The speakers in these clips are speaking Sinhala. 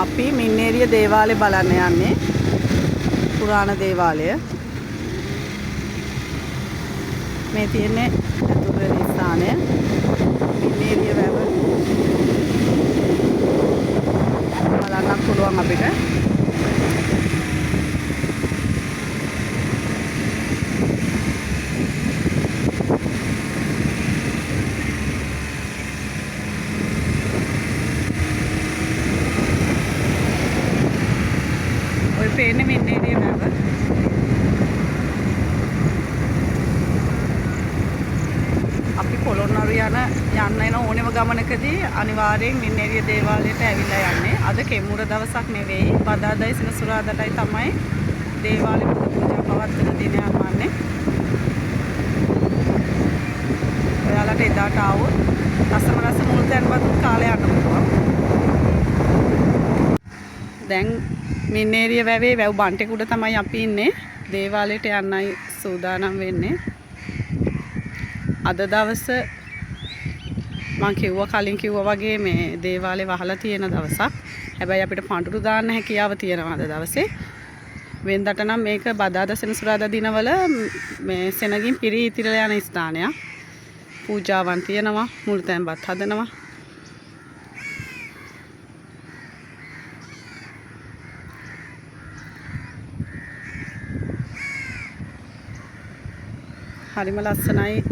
අපි මින්නේරිය දේවාලය බලන්න යන්නේ. පුරාණ දේවාලය. මේ තියෙන්නේ චතුර්වේදී ස්ථානය. මින්නේරිය වැව බලන්න පුළුවන් අපිට. ඔය පේන්නේ මින්නේරිය වැව. අපි පොළොන්නරු යන්න එන ඕනෙම ගමනකදී අනිවාර්යෙන් මින්නේරිය දේවාලයට ඇවිල්ලා යන්නේ. අද කෙම්මුර දවසක් නෙවෙයි. බදාදායි සෙනසුරාදාටයි තමයි දේවාලෙ පුද පූජා පවත්වන දිනයක් වන්නේ. ඔයාලට එදාට ආවොත් රසම රස මුල් තැන්පත් කාලේ යන්න පුළුවන්. දැන් මින්නේරිය වැවේ වැව් බන්ටෙක් උඩ තමයි අපි ඉන්නේ. දේවාලයට යන්නයි සූදානම් වෙන්නේ. අද දවස මම කලින් කිව්වා වගේ මේ දේවාලේ වහලා තියෙන දවසක්. හැබැයි අපිට පඳුරු දාන්න හැකියාව තියෙනවා අද දවසේ. වෙනදට නම් මේක බදාදා සෙනසුරාදා දිනවල මේ සෙනගින් පිරී ඉතිරලා යන ස්ථානයක්. පූජාවන් තියෙනවා, මුල් තැන්පත් හදනවා. හරිම ලස්සනයි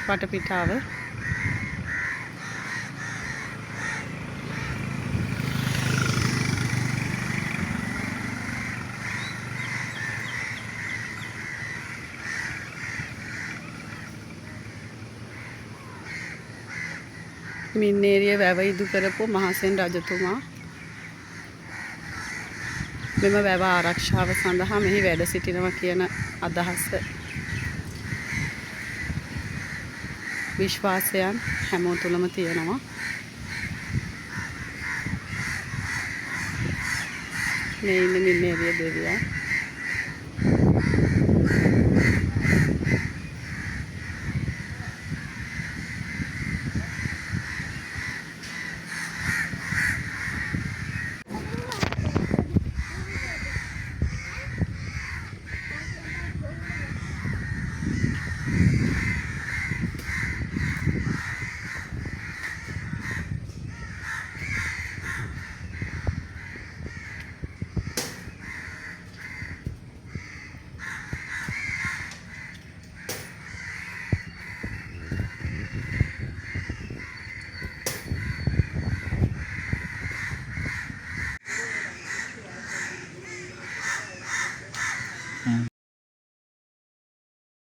වටපිටාව. මින්නේරිය වැව ඉදු කරපු මහසෙන් රජතුමා මෙම වැව ආරක්ෂාව සඳහා මෙහි වැඩ සිටිනවා කියන අදහස විශ්වාසයන් හැමෝ තුලම තියෙනවා. මේ ඉන්න මින්නේරිය දෙවියන්.